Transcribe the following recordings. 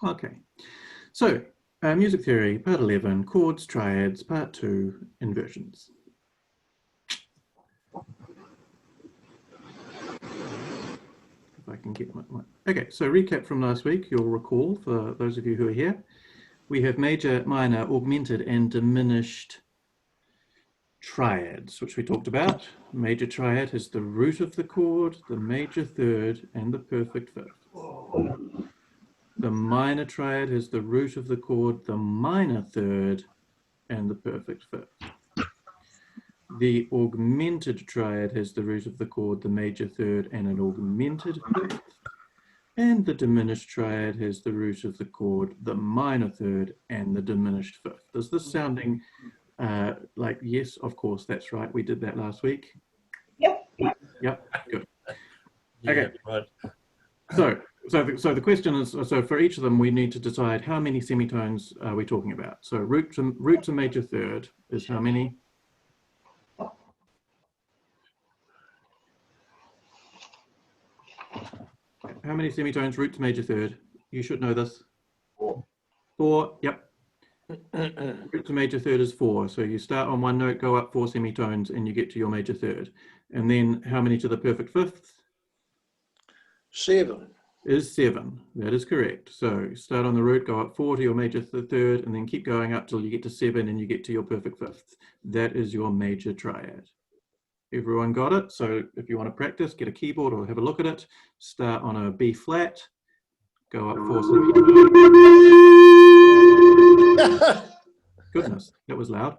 Okay, so music theory, part 11, chords, triads, part 2, inversions. If I can get my... Okay, so recap from last week, you'll recall, for those of you who are here, we have major, minor, augmented, and diminished triads, which we talked about. Major triad is the root of the chord, the major third, and the perfect fifth. The minor triad is the root of the chord, the minor third, and the perfect fifth. The augmented triad has the root of the chord, the major third, and an augmented fifth. And the diminished triad has the root of the chord, the minor third, and the diminished fifth. Is this sounding like, yes, of course, that's right. We did that last week. Yep. Yep, good. Yeah, Okay. right. So the question is, so for each of them, we need to decide how many semitones are we talking about. So root to major third is how many? How many semitones root to major third? You should know this. 4, yep. Root to major third is 4. So you start on one note, go up 4 semitones, and you get to your major third. And then how many to the perfect fifth? 7. Is 7. That is correct. So start on the root, go up 4 to your major third, and then keep going up till you get to 7 and you get to your perfect fifth. That is your major triad. Everyone got it? So if you want to practice, get a keyboard or have a look at it. Start on a B flat, go up 4 semitones. Goodness, that was loud.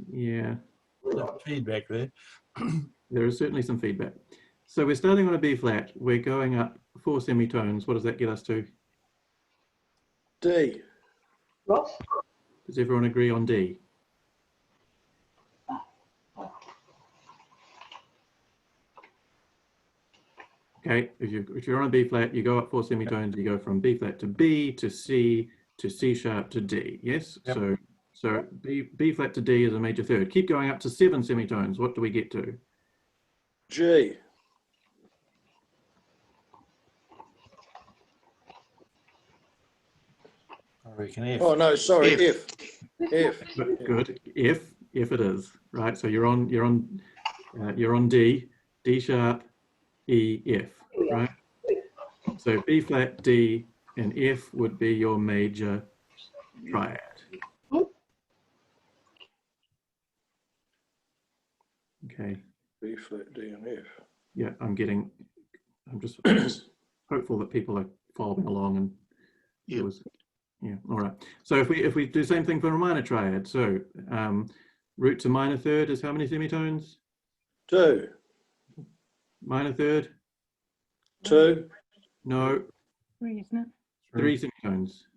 Yeah. Feedback there. There is certainly some feedback. So we're starting on a B flat. We're going up 4 semitones. What does that get us to? D. Ross? Does everyone agree on D? Okay, if you're on a B flat, you go up 4 semitones, you go from B flat to B to C sharp to D. Yes? Yep. So B flat to D is a major third. Keep going up to 7 semitones. What do we get to? G. I reckon F. Oh no, sorry, F. F. Good. F it is. Right. So you're on D, D sharp, E, F. Right. So B flat, D, and F would be your major triad. Okay. B flat, D, and F. Yeah, I'm just hopeful that people are following along and it was, yeah, all right. So if we do the same thing for a minor triad, so root to minor third is how many semitones? 2. Minor third? 2. No. 3, isn't it? 3 semitones.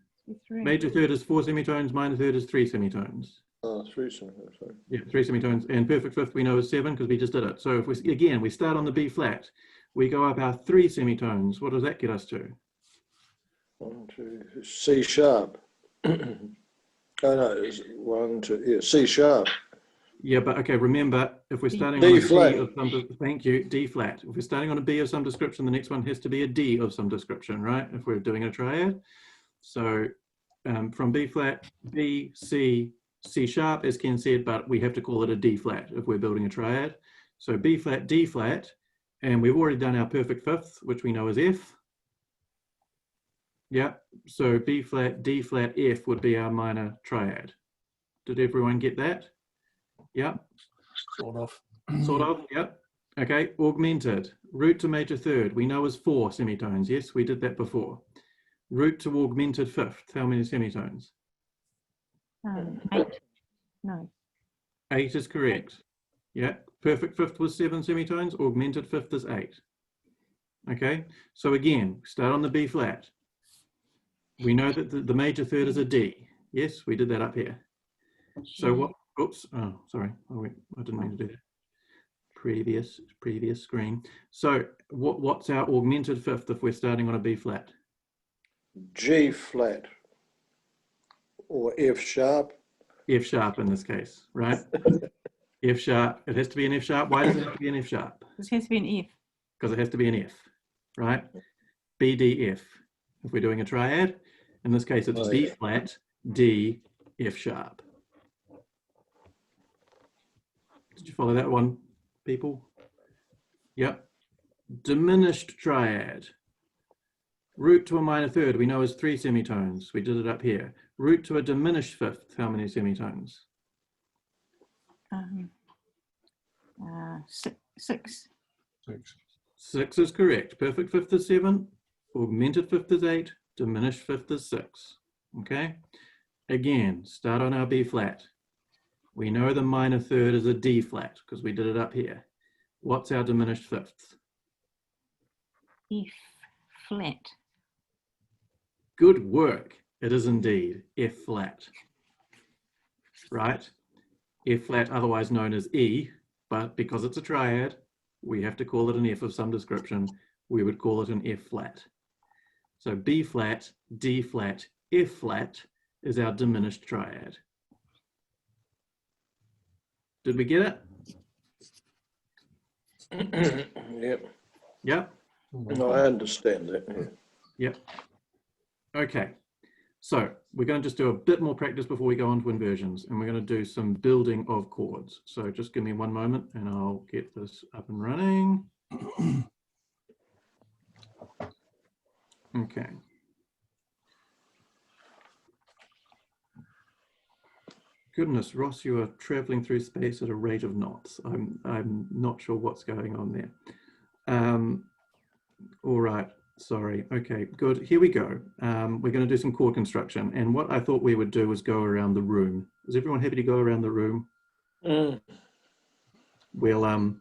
3. Major third is 4 semitones, minor third is 3 semitones. Oh, 3 semitones. Sorry. Yeah, 3 semitones, and perfect fifth we know is 7 because we just did it. So if we start on the B flat, we go up our 3 semitones. What does that get us to? 1, 2, C sharp. Oh no, it's 1, 2, yeah, C sharp. Yeah, but okay, remember, if we're starting D on a flat. D of some, thank you, D flat. If we're starting on a B of some description, the next one has to be a D of some description, right? If we're doing a triad. So from B flat, B, C, C sharp, as Ken said, but we have to call it a D flat if we're building a triad. So B flat, D flat, and we've already done our perfect fifth, which we know is F. Yeah, so B flat, D flat, F would be our minor triad. Did everyone get that? Yeah. Sort of. Sort of, yeah. Okay, augmented. Root to major third, we know is 4 semitones. Yes, we did that before. Root to augmented fifth, how many semitones? 8. No. 8 is correct. Yeah, perfect fifth was 7 semitones, augmented fifth is 8. Okay, so again, start on the B flat. We know that the major third is a D. Yes, we did that up here. So what, oops, oh, sorry, I didn't mean to do that. Previous screen. So what's our augmented fifth if we're starting on a B flat? G flat. or F sharp. F sharp in this case, right? F sharp, it has to be an F sharp. Why does it have to be an F sharp? This has to be an F. Because it has to be an F, right? B, D, F. If we're doing a triad, in this case, it's Oh, B yeah. flat, D, F sharp. Did you follow that one, people? Yep. Diminished triad. Root to a minor third, we know is 3 semitones. We did it up here. Root to a diminished fifth, how many semitones? 6. 6. 6 is correct. Perfect fifth is 7. Augmented fifth is 8. Diminished fifth is 6. Okay? Again, start on our B flat. We know the minor third is a D flat because we did it up here. What's our diminished fifth? F flat. Good work. It is indeed F flat. Right? F flat, otherwise known as E, but because it's a triad, we have to call it an F of some description. We would call it an F flat. So B flat, D flat, F flat is our diminished triad. Did we get it? Yep. Yep. No, I understand that. Yeah. Yep. Okay. So we're going to just do a bit more practice before we go on to inversions, and we're going to do some building of chords. So just give me one moment and I'll get this up and running. Okay. Goodness, Ross, you are traveling through space at a rate of knots. I'm not sure what's going on there. All right, sorry. Okay, good. Here we go. We're going to do some chord construction, and what I thought we would do is go around the room. Is everyone happy to go around the room? We'll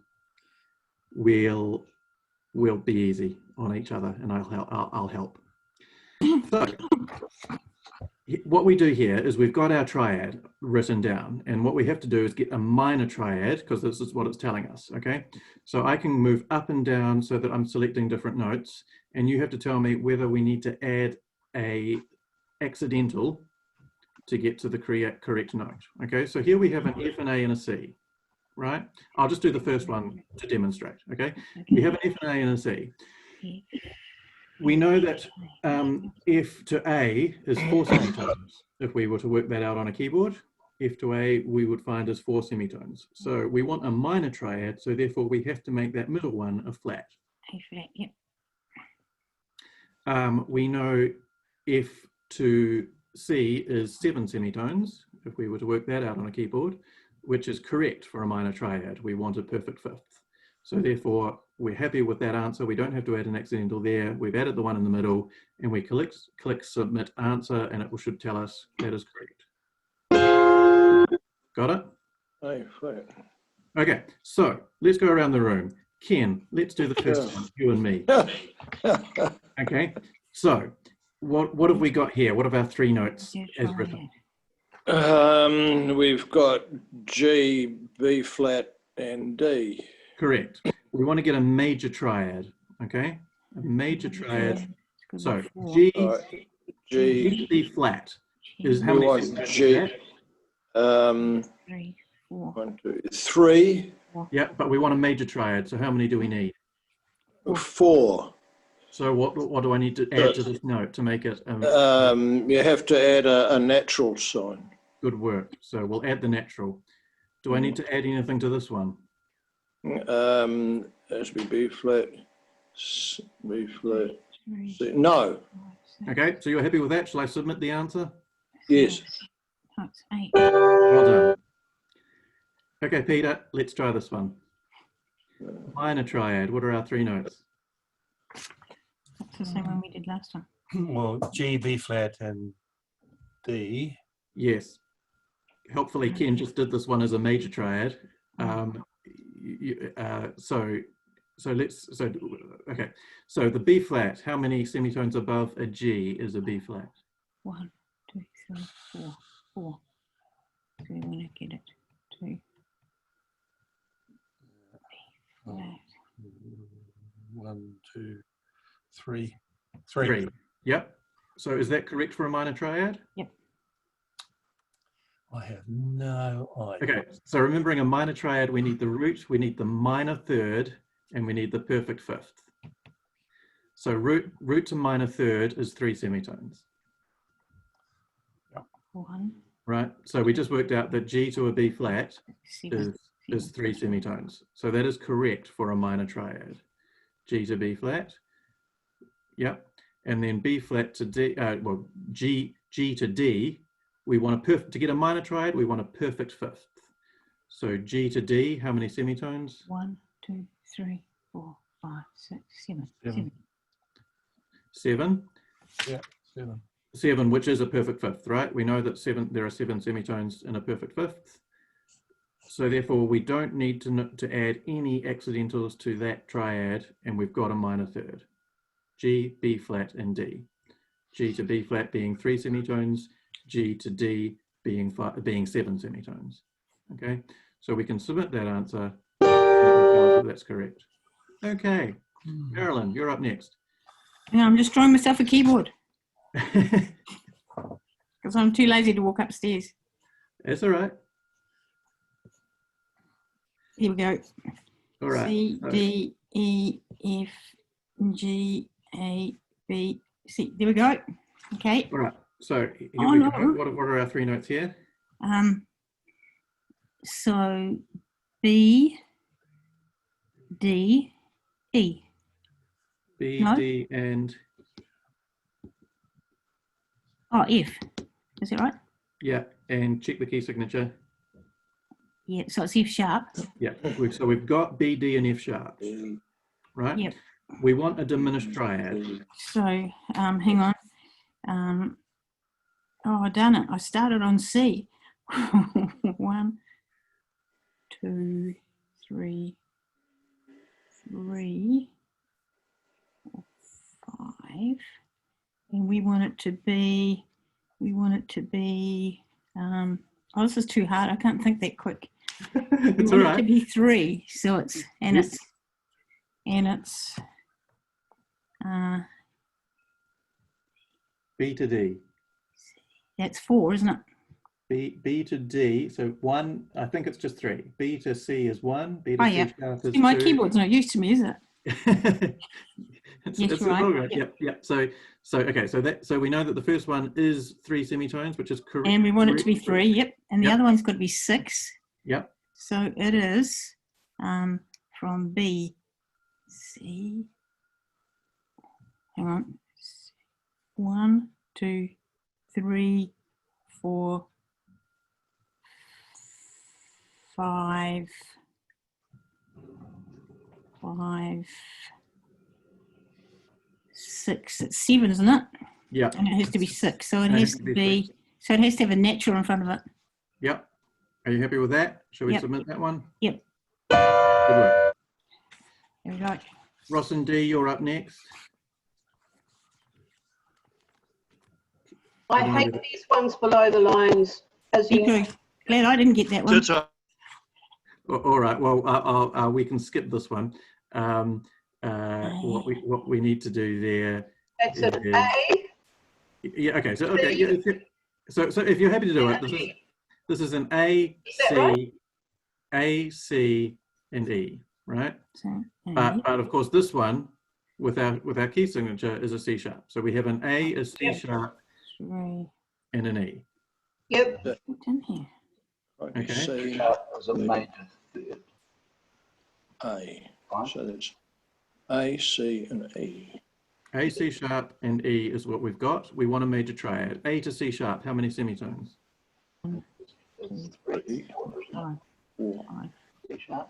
be easy on each other, and I'll help. So, what we do here is we've got our triad written down, and what we have to do is get a minor triad because this is what it's telling us, okay? So I can move up and down so that I'm selecting different notes, and you have to tell me whether we need to add a accidental to get to the correct note, okay? So here we have an F, an A, and a C, right? I'll just do the first one to demonstrate, okay? We have an F, an A, and a C. We know that F to A is 4 semitones. If we were to work that out on a keyboard, F to A we would find as 4 semitones. So we want a minor triad, so therefore we have to make that middle one a flat. A flat, yep. We know F to C is 7 semitones, if we were to work that out on a keyboard, which is correct for a minor triad. We want a perfect fifth. So therefore, we're happy with that answer. We don't have to add an accidental there. We've added the one in the middle, and we click submit answer, and it should tell us that is correct. Got it? A flat. Okay, so let's go around the room. Ken, let's do the first one, you and me. Okay, so what have we got here? What have our 3 notes as written? We've got G, B flat, and D. Correct. We want to get a major triad, okay? A major triad. So G, G, B flat is how we many want semitones G. is that? 3, 4. 1, 2, 3. Yeah, but we want a major triad. So how many do we need? 4. So what do I need to add to this note to make it? You have to add a natural sign. Good work. So we'll add the natural. Do I need to add anything to this one? Has to be B flat, B flat, C. No. Okay, so you're happy with that? Shall I submit the answer? Yes. That's 8. Well done. Okay, Peter, let's try this one. Minor triad. What are our 3 notes? That's the same one we did last time. Well, G, B flat, and D. Yes. Helpfully, Ken just did this one as a major triad. Okay. So the B flat, how many semitones above a G is a B flat? 1, 2, 3, 4. 4. So we want to get it to B flat. 1, 2, 3. 3. Yep. So is that correct for a minor triad? Yep. I have no idea. Okay, so remembering a minor triad, we need the root, we need the minor third, and we need the perfect fifth. So root to minor third is 3 semitones, 1, right? So we just worked out that G to a B flat 7. is 3 semitones. So that is correct for a minor triad. G to B flat, yep. And then B flat to D, well, G to D, we want to get a minor triad, we want a perfect fifth. So G to D, how many semitones? 1, 2, 3, 4, 5, 6, 7. 7. 7? Yeah, 7. 7, which is a perfect fifth, right? We know that there are 7 semitones in a perfect fifth. So therefore, we don't need to add any accidentals to that triad, and we've got a minor third. G, B flat, and D. G to B flat being 3 semitones, G to D being 7 semitones. Okay, so we can submit that answer. That's correct. Okay, Marilyn, you're up next. Yeah, I'm just drawing myself a keyboard because I'm too lazy to walk upstairs. That's all right. Here we go. All right. C, D, E, F, G, A, B, C. There we go. Okay. All right. So here Oh, we go. no. What are our 3 notes here? So B, D, E. B, No. D, and Oh, F. Is that right? yeah, and check the key signature. Yeah. So it's F sharp. Yeah. So we've got B, D, and F sharps, right? Yep. We want a diminished triad. So hang on. Oh, I done it. I started on C. 1, 2, 3, 4, 5, and we want it to be. Oh, this is too hard. I can't think that quick. It's We all want it to right. be 3. So it's Yes. it's B to D. that's 4, isn't it? B to D. So 1. I think it's just 3. B to C is 1. B to Oh, C yeah. sharp is See, my 2. keyboard's not used to me, is it? it's Yes, all right. right. Yep. So okay. So we know that the first one is 3 semitones, which is correct. And we want it to be 3. Yep. And the Yep. other one's got to be 6. Yep. So it is from B, C. Hang on. 1, 2, 3, 4, 5, 6. It's 7, isn't it? Yeah. And it has to be 6. So it And it has to be. So it has to have a natural in front of it. Yep. Are you happy with that? Shall we Yep. submit that one? Yep. Good work. There we go. Ross and D, you're up next. I hate these ones below the lines. As Me you too. Glad I didn't get that one. All right. Well, we can skip this one. What we need to do there. that's an A. Yeah. Okay. So okay. Yeah, so if you're happy to do it, this is an A, that right? C, and E, right? So, But of course, this one with our key signature is a C sharp. So we have an A, a C sharp, 3. and an E. Yep. What's in here? Okay. C, Was a major third. A. So that's A, C, and E. A, C sharp, and E is what we've got. We want a major triad. A to C sharp, how many semitones? 3, 5, 4. 5, C sharp.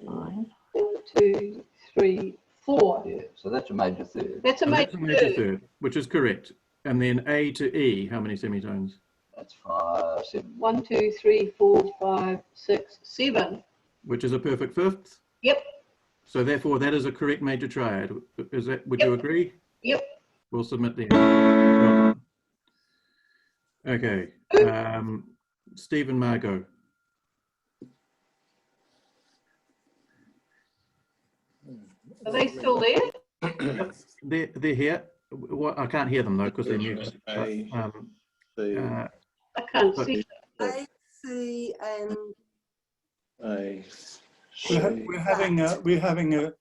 5. 1, 2, 3, 4. Yeah, so that's a major third. That's a So that's major a major third. third, which is correct. And then A to E, how many semitones? That's 5, 7. 1, 2, 3, 4, 5, 6, 7. Which is a perfect fifth. Yep. So therefore, that is a correct major triad. Is that? Would you agree? Yep. We'll submit the answer. Okay. Steve and Margot. Are they still there? They're here. I can't hear them though because they're muted. A, But, C, I can't But- see. A, C, and A, We're having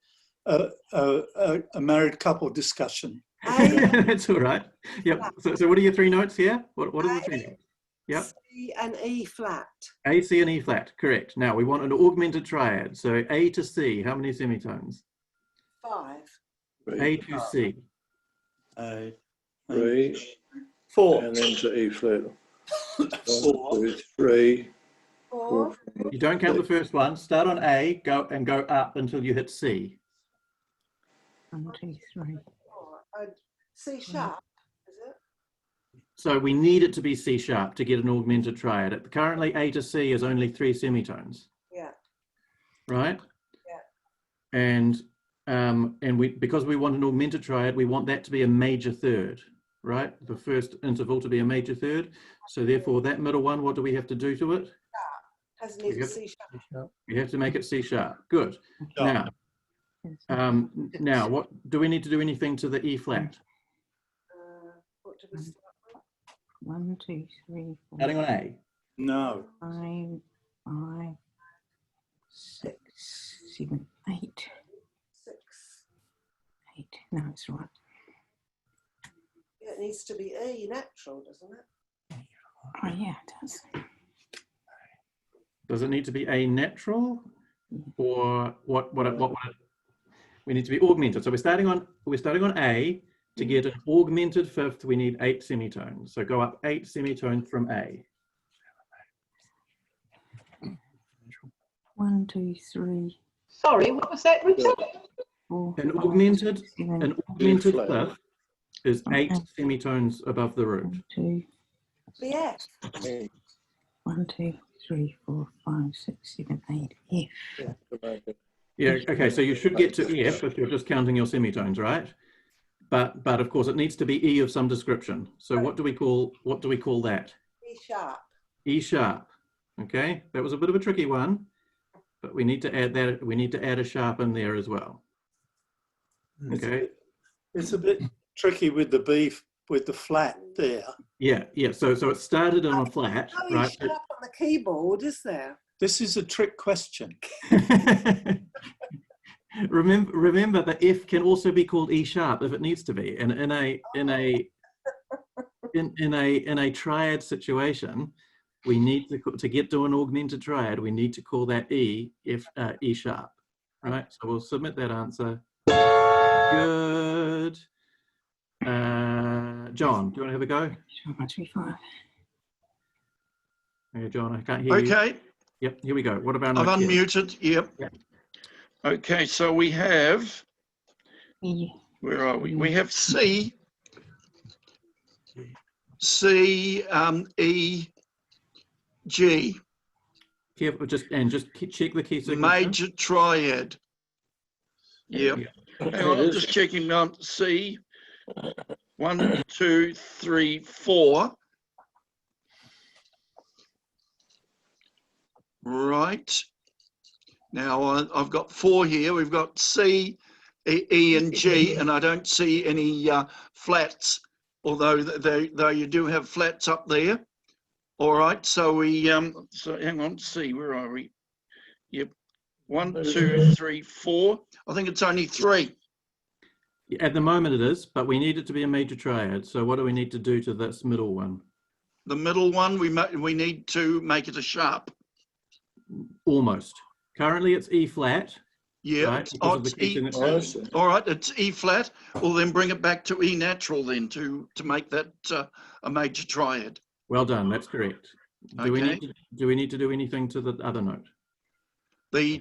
a married couple discussion. A, That's all right. Yep. So what are your three notes here? What are the three notes? Yep. C, and E flat. A, C, and E flat. Correct. Now we want an augmented triad. So A to C, how many semitones? 5. A to C. A, 3, 4. and then to E flat. 1, 4. 2, 3, 4. 4, 5. You don't count the first one. Start on A, go up until you hit C. 1, 2, 3. And C sharp, is it? So we need it to be C sharp to get an augmented triad. Currently A to C is only 3 semitones, Yeah. right? Yeah. And because we want an augmented triad, we want that to be a major third, right? The first interval to be a major third. So therefore that middle one, what do we have to do to it? Has an even C sharp. We have to make it C sharp. Good. Sharp. Now what do we need to do anything to the E flat? What do we start with? 1, 2, 3, 4, Starting on A. No. 5, 5, 6, 7, 8. 6. 8. No, it's right. Yeah, it needs to be E natural, doesn't it? Oh, yeah, it does. Does it need to be A natural, or what we need to be augmented? So we're starting on A. To get an augmented fifth, we need 8 semitones. So go up 8 semitones from A. 1, 2, 3, Sorry, what was that, Richard? 4. An 5, augmented 6, 7, Augmented flat. fifth is 8 Okay. semitones above the root. 1, 2, The F. 1, 2, 3, 4, 5, 6, 7, 8. F. Yeah, okay, so you should get to F if you're just counting your semitones, right? But of course it needs to be E of some description. So what do we call that? E sharp. E sharp. Okay, that was a bit of a tricky one, but we need to add that. We need to add a sharp in there as well. Okay. It's a bit tricky with the B, with the flat there. Yeah. So it started on a flat, No E right? sharp on the keyboard, is there? This is a trick question. Remember that F can also be called E sharp if it needs to be. And in a triad situation, we need to get to an augmented triad. We need to call that E sharp, right? So we'll submit that answer. Good. John, do you want to have a go? Sure, 1, 2, 5. Okay, John, I can't hear you. Okay, Yep, here we go. What about I've note 10? unmuted. Yep. Okay, so we have, E. where are we? We have C, E, G, Careful, just check the key signature. major triad. Yep. Hang on, I'm just checking on C. 1, 2, 3, 4. Right. Now I've got 4 here. We've got C, E, and G, and I don't see any flats, although though you do have flats up there. All right. So we so hang on. C. Where are we? Yep. 1, 2, 3, 4. I think it's only 3. At the moment it is, but we need it to be a major triad. So what do we need to do to this middle one? The middle one, we need to make it a sharp. Almost. Currently it's E flat. Yeah. Right? Oh, Because it's of the key E. signature. All right, it's E flat. Well, then bring it back to E natural then to make that a major triad. Well done. That's correct. Do we Okay. need to do anything to the other note? The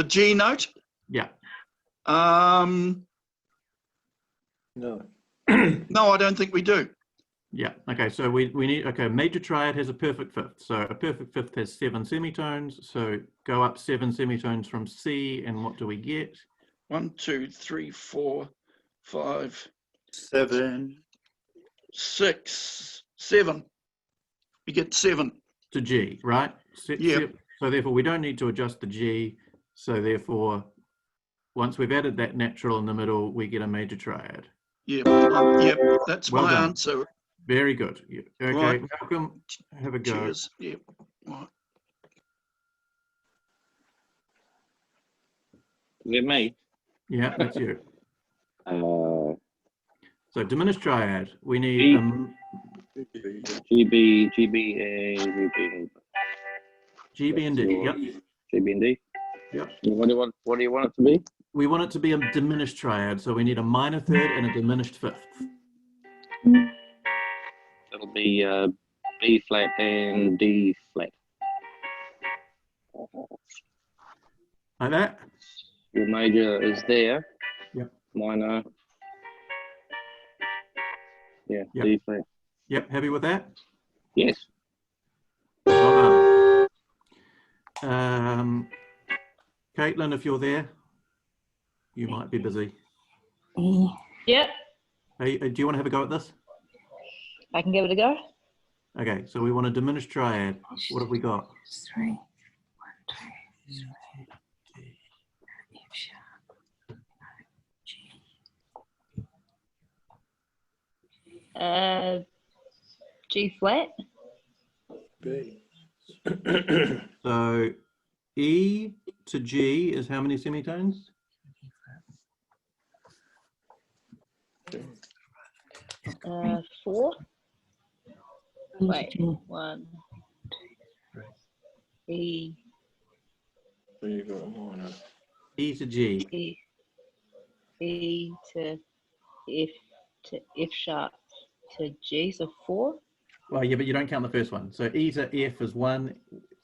G note. Yeah. No, No. I don't think we do. Yeah. Okay. So we need. Okay. Major triad has a perfect fifth. So a perfect fifth has 7 semitones. So go up 7 semitones from C, and what do we get? 1, 2, 3, 4, 5, 7. 6, 7. You get 7. To G, right? Yeah. So therefore, we don't need to adjust the G. So therefore, once we've added that natural in the middle, we get a major triad. Yeah. Yep. That's Well my done. answer. Very good. Okay, Right. welcome. Have a go. Cheers. Yeah. Right. Is it me? Yeah, that's you. Uh, So diminished triad. We need B. GB, GB and D. Yep. GB and D. Yep. What do you want it to be? We want it to be a diminished triad, so we need a minor third and a diminished fifth. It'll be B flat and D flat. Like that? Your major is there. Yep. Minor. Yeah, Yep. D flat. Yep. Happy with that? Yes. Well done. Caitlin, if you're there, you might be busy. E, Yep, Hey, do you want to have a go at this? I can give it a go. Okay, so we want a diminished triad. What have we got? 3, 1, 2, 3, F sharp, G. G flat. B. So E to G is how many semitones? Four. E to Wait, G. 1. E, So you got a minor. E to G. E, E to F sharp to G, so 4. Well, yeah, but you don't count the first one. So E to F is 1,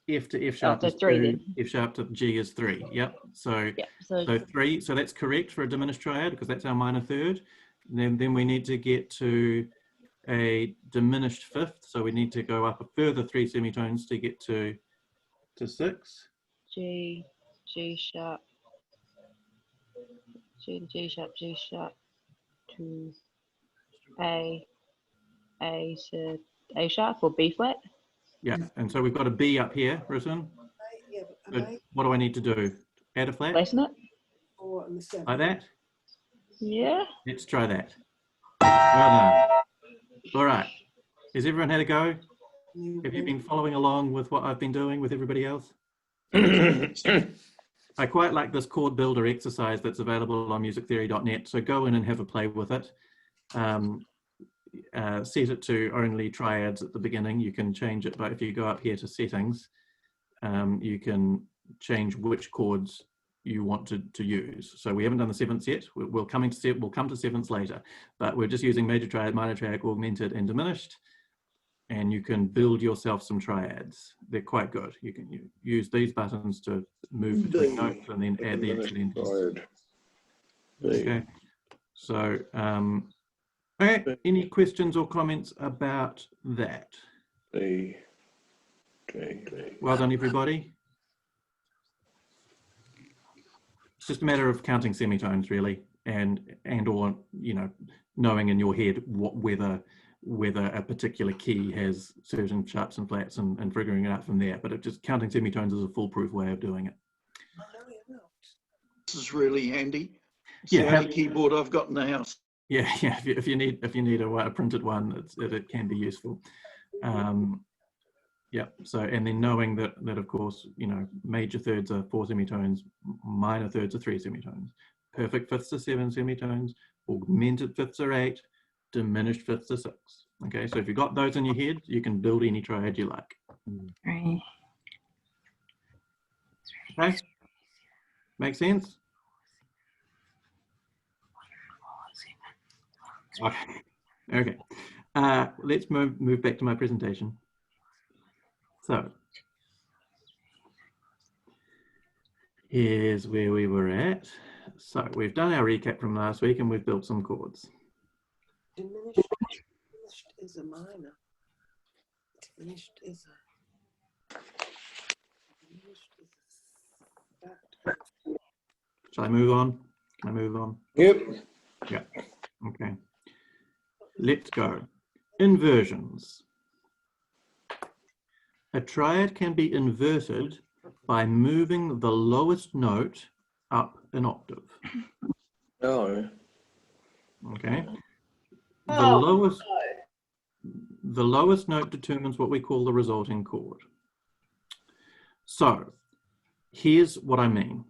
F to F sharp so is 3 2, then. F sharp to G is 3. Yep. So Yep, so 3. So that's correct for a diminished triad because that's our minor third. And then we need to get to a diminished fifth. So we need to go up a further 3 semitones to get to 6. G, G sharp, G to G sharp, G sharp to A to A sharp or B flat. Yeah. And so we've got a B up here written. Yeah, but So am I what do I need to do? Add a flat Flatten it. 4 and the 7? like that? Yeah. Let's try that. Well done. All right. Has everyone had a go? Have you been following along with what I've been doing with everybody else? I quite like this chord builder exercise that's available on musictheory.net. So go in and have a play with it. Set it to only triads at the beginning. You can change it, but if you go up here to settings, you can change which chords you want to use. So we haven't done the sevenths yet. We'll come to sevenths later, but we're just using major triad, minor triad, augmented, and diminished. And you can build yourself some triads. They're quite good. You can use these buttons to move between notes and then add the accidentals. Okay. So, okay. Any questions or comments about that? B. Well done, everybody. It's just a matter of counting semitones, really, and or knowing in your head whether a particular key has certain sharps and flats and figuring it out from there. But just counting semitones is a foolproof way of doing it. This is really handy. It's Yeah, the only keyboard I've got in the house. Yeah. If you need a printed one, it can be useful. Yeah. So and then knowing that of course major thirds are 4 semitones, minor thirds are 3 semitones, perfect fifths are 7 semitones, augmented fifths are 8. Diminished fifths are 6. Okay, so if you've got those in your head, you can build any triad you like. 3. Okay, make sense? Okay. Let's move back to my presentation. So here's where we were at. So we've done our recap from last week and we've built some chords. Diminished is a minor. Diminished is a Shall I move on? Can I move on? Yep. Yeah. Okay. Let's go. Inversions. A triad can be inverted by moving the lowest note up an octave. No. Okay. The Oh, lowest the lowest note determines what we call the resulting chord. So here's what I mean.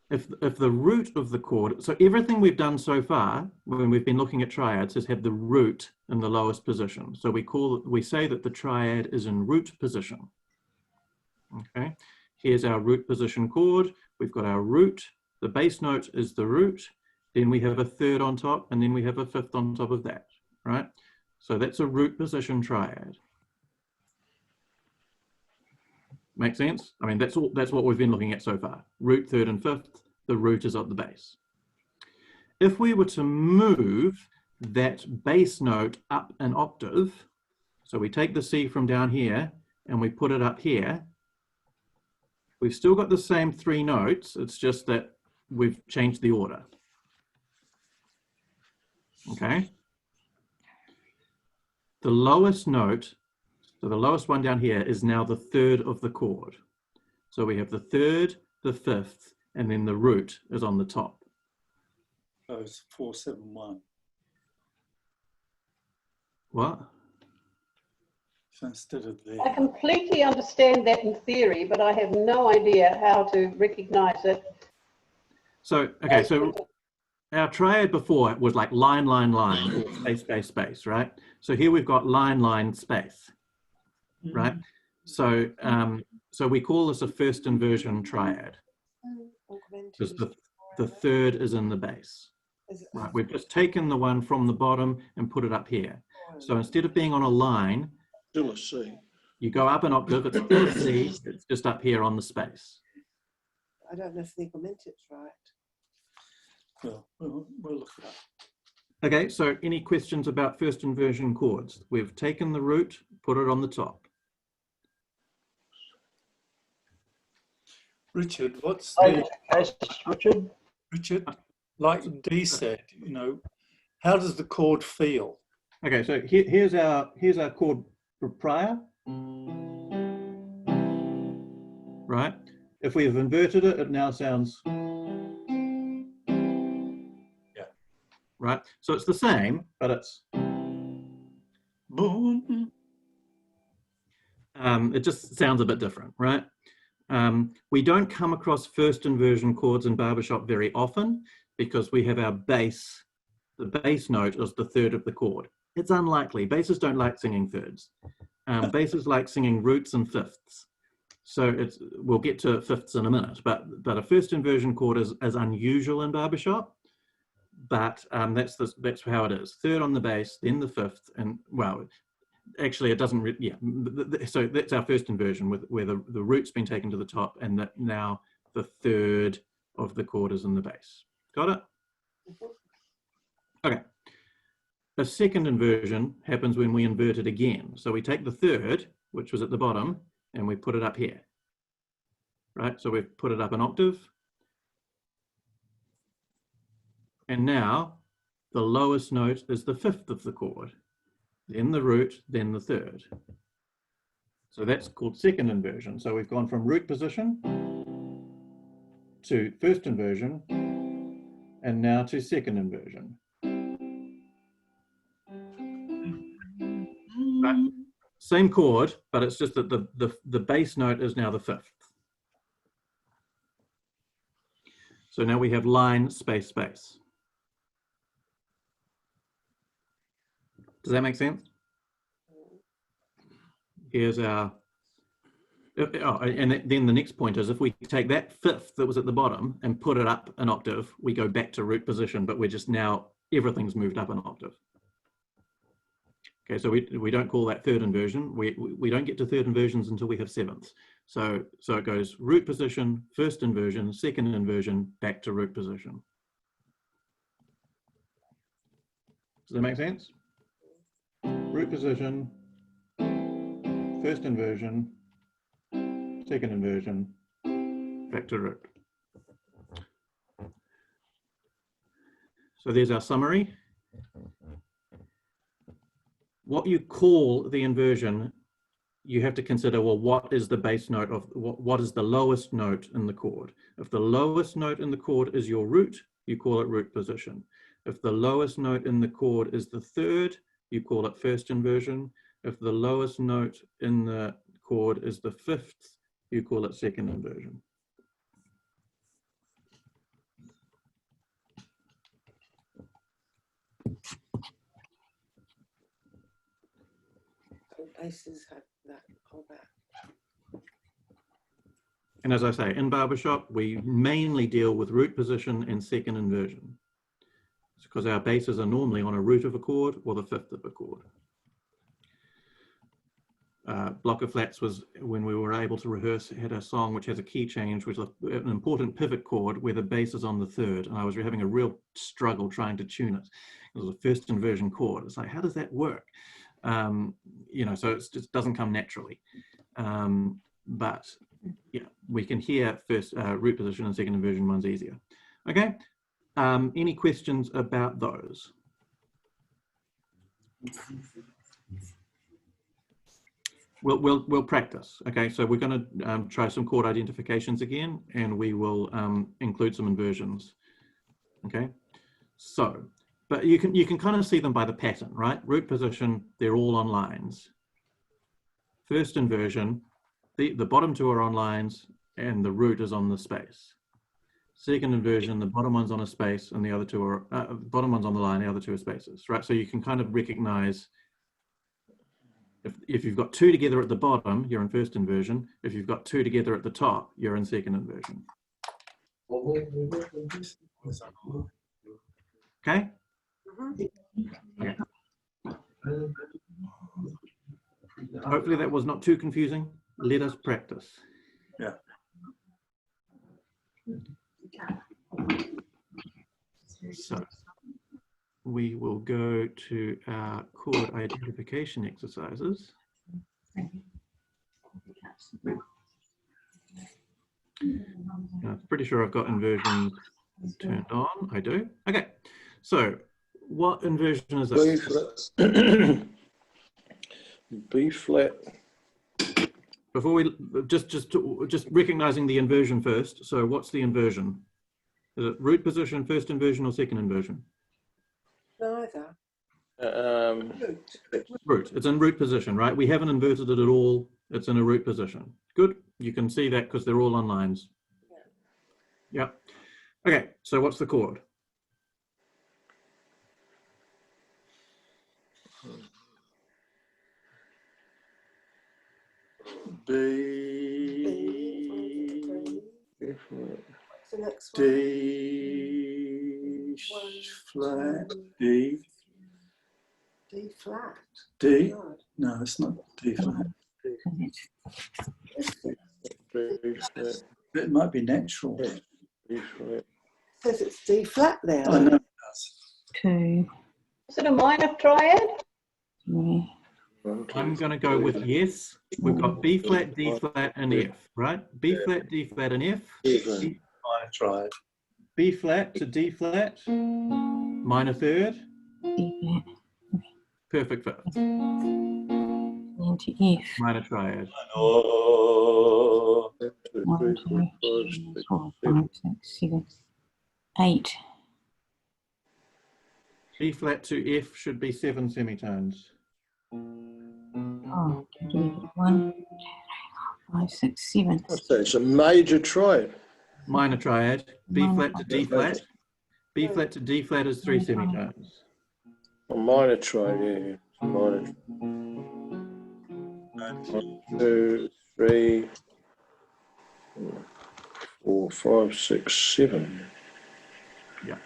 If the root of the chord, so everything we've done so far when we've been looking at triads has had the root in the lowest position. So we say that the triad is in root position. Okay, here's our root position chord. We've got our root, the bass note is the root, then we have a third on top, and then we have a fifth on top of that, right? So that's a root position triad. Make sense? I mean, that's what we've been looking at so far. Root, third, and fifth, the root is at the bass. If we were to move that bass note up an octave, so we take the C from down here and we put it up here, we've still got the same three notes, it's just that we've changed the order. Okay? The lowest note, so the lowest one down here is now the third of the chord. So we have the third, the fifth, and then the root is on the top. So it's 4, 7, 1. What? So instead of I there. completely understand that in theory, but I have no idea how to recognize it. So, okay, so our triad before was like line, line, line, or space, space, space, right? So here we've got line, line, space, right? So, so we call this a first inversion triad because the third is in the bass, right? We've just taken the one from the bottom and put it up here. So instead of being on a line, Still a C. you go up an octave, it's still a C, it's just up here on the space. I don't know if the augmented's right. Well, we'll look it up. Okay, so any questions about first inversion chords? We've taken the root, put it on the top. Richard, what's Hey, the Richard? Richard? Like Dee said, you know, how does the chord feel? Okay, so here's our chord prior, right? If we have inverted it, it now sounds, Yeah. right? So it's the same, but it's, Boom. it just sounds a bit different, right? We don't come across first inversion chords in barbershop very often because we have our bass, the bass note is the third of the chord. It's unlikely. Basses don't like singing thirds. Basses like singing roots and fifths. So we'll get to fifths in a minute, but a first inversion chord is unusual in barbershop, but that's how it is. Third on the bass, then the fifth, and well, actually it doesn't, yeah. So that's our first inversion where the root's been taken to the top and that now the third of the chord is in the bass. Got it? Okay. A second inversion happens when we invert it again. So we take the third, which was at the bottom, and we put it up here, right? So we've put it up an octave. And now the lowest note is the fifth of the chord, then the root, then the third. So that's called second inversion. So we've gone from root position to first inversion and now to second inversion. Right. Same chord, but it's just that the bass note is now the fifth. So now we have line, space, space. Does that make sense? Here's our, and then the next point is if we take that fifth that was at the bottom and put it up an octave, we go back to root position, but we're just now, everything's moved up an octave. Okay, so we don't call that third inversion. We don't get to third inversions until we have sevenths. So it goes root position, first inversion, second inversion, back to root position. Does that make sense? Root position, first inversion, second inversion, back to root. So there's our summary. What you call the inversion, you have to consider, well, what is the bass note of, what is the lowest note in the chord? If the lowest note in the chord is your root, you call it root position. If the lowest note in the chord is the third, you call it first inversion. If the lowest note in the chord is the 5th, you call it second inversion. Bases have that, all that. And as I say, in barbershop, we mainly deal with root position and second inversion. It's because our bases are normally on a root of a chord or the 5th of a chord. Block of Flats was when we were able to rehearse, had a song which has a key change, which is an important pivot chord where the bass is on the 3rd. And I was having a real struggle trying to tune it. It was a first inversion chord. It's like, how does that work? You know, so it just doesn't come naturally. But yeah, we can hear first root position and second inversion one's easier. Okay, any questions about those? We'll practice. Okay, so we're going to try some chord identifications again, and we will include some inversions. Okay, so but you can kind of see them by the pattern, right? Root position, they're all on lines. First inversion, the bottom two are on lines, and the root is on the space. Second inversion, the bottom one's on a space, and the other two are bottom one's on the line, the other two are spaces, right? So you can kind of recognize. If you've got two together at the bottom, you're in first inversion. If you've got two together at the top, you're in second inversion. Okay? Okay. Hopefully that was not too confusing. Let us practice. Yeah. So we will go to our chord identification exercises. I'm pretty sure I've got inversion turned on. I do. Okay. So what inversion is this? B flat. Before we just recognizing the inversion first. So what's the inversion? Is it root position, first inversion, or second inversion? Neither. Root. It's in root position, right? We haven't inverted it at all. It's in a root position. Good. You can see that because they're all on lines. Yeah. Okay. So what's the chord? B, What's the next one? D, flat, D, D flat. D. God. No, it's not D flat. It might be natural. It says it's D flat there. I know it does. 2, Is it a minor triad? 3. I'm going to go with yes. We've got B flat, D flat, and F, right? B flat, D flat, and F. Minor triad. B flat to D flat, minor third, D perfect fifth, flat into F. minor triad. Oh. 1, 2, 3, 4, 5, 6, 7, 8. B flat to F should be 7 semitones. Oh, 1, 2, 3, 4, 5, 6, 7. It's a major triad. Minor triad. B flat to D flat. B flat to D flat is 3 semitones. A minor triad, yeah. Minor. 1, 2, 3, 4, 5, 6, 7. Yeah.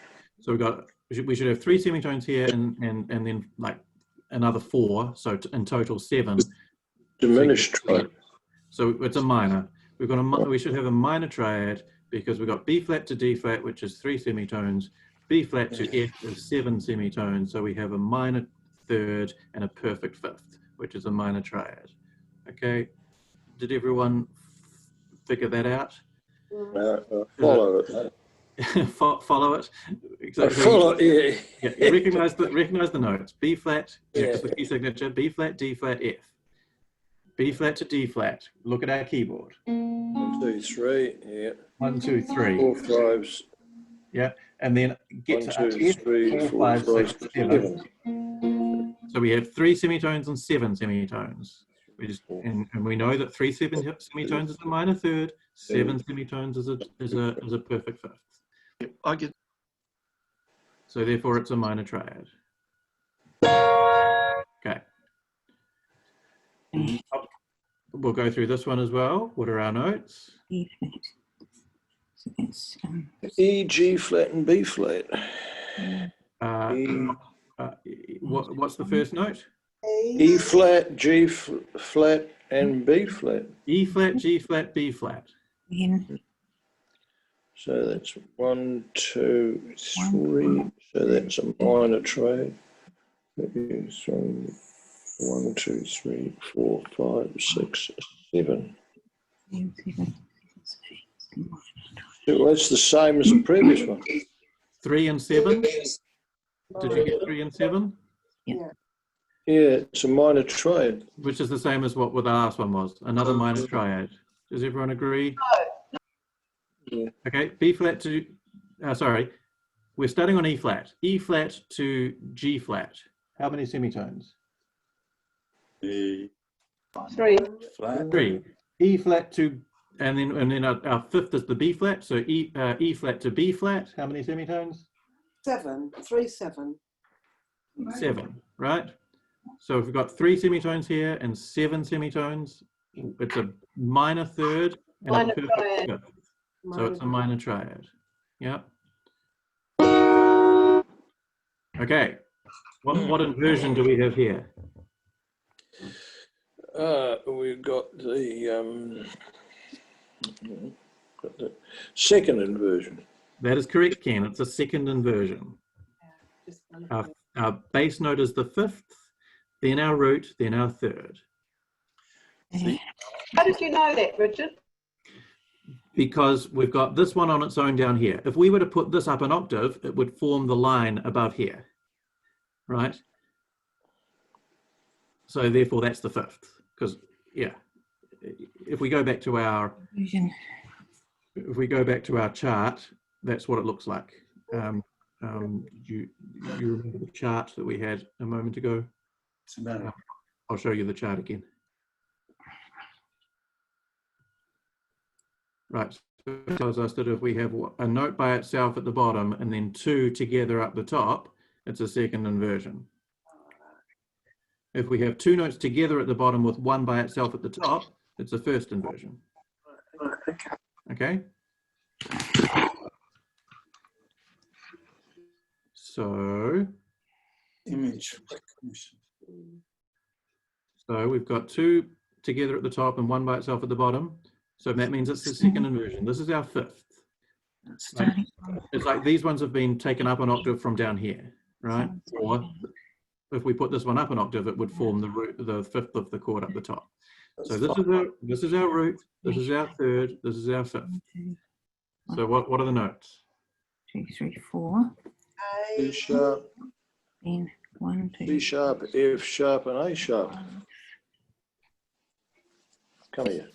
So we should have 3 semitones here and then like another 4. So in total 7. Diminished triad. So it's a minor. We should have a minor triad because we've got B flat to D flat, which is 3 semitones. B flat to F is 7 semitones. So we have a minor third and a perfect fifth, which is a minor triad. Okay. Did everyone figure that out? Follow it. Follow it. Exactly. Follow it, Yeah. Recognize the notes. B flat, because the key signature. B flat, D flat, F. B flat to D flat. Look at our keyboard. 1, 2, 3. Yeah. 1, 2, 3. 4, 5. Yeah, and then get 1, to 2, F, 3, 4, 4, 5, 5, 6, 7. So we have 3 semitones and 7 semitones. And we know that 3 semitones is a minor third, 7 semitones is a perfect fifth. Yep, I get. So therefore it's a minor triad. Okay. We'll go through this one as well. What are our notes? E flat. So that's E, G flat and B flat. What's the first note? E flat, G flat and B flat. E flat, G flat, B flat. again. So that's 1, 2, 3. So that's a minor triad. 1, 2, 3, 4, 5, 6, 7. So that's the same as the previous one. 3 and 7. Did you get 3 and 7? Yeah. Yeah, it's a minor triad. Which is the same as what the last one was. Another minor triad. Does everyone agree? Yeah. Okay, B flat to, sorry, we're starting on E flat. E flat to G flat. How many semitones? E 3. flat. 3. E flat to, and then our fifth is the B flat. So E flat to B flat. How many semitones? 7, 3, 7. 7, right? So if we've got 3 semitones here and 7 semitones, it's a minor third and Minor a perfect triad. fifth. So it's a minor triad. Yeah. Okay. What inversion do we have here? We've got the second inversion. That is correct, Ken. It's a second inversion. Our base note is the fifth, then our root, then our third. How did you know that, Richard? Because we've got this one on its own down here. If we were to put this up an octave, it would form the line above here, right? So therefore that's the fifth, because yeah, if we go back to our chart, that's what it looks like. You remember the chart that we had a moment ago? I'll show you the chart again. Right, so it tells us that if we have a note by itself at the bottom and then 2 together up the top, it's a second inversion. If we have 2 notes together at the bottom with 1 by itself at the top, it's a first inversion. Okay? So, Image recognition. so we've got 2 together at the top and 1 by itself at the bottom. So that means it's the second inversion. This is our fifth. Right? It's like these ones have been taken up an octave from down here, right? Or if we put this one up an octave, it would form the root, the fifth of the chord up the top. So this is our root, this is our third, this is our fifth. So what are the notes? 2, 3, 4. C sharp, Then 1, 2. C sharp, F sharp, and A sharp. Come here.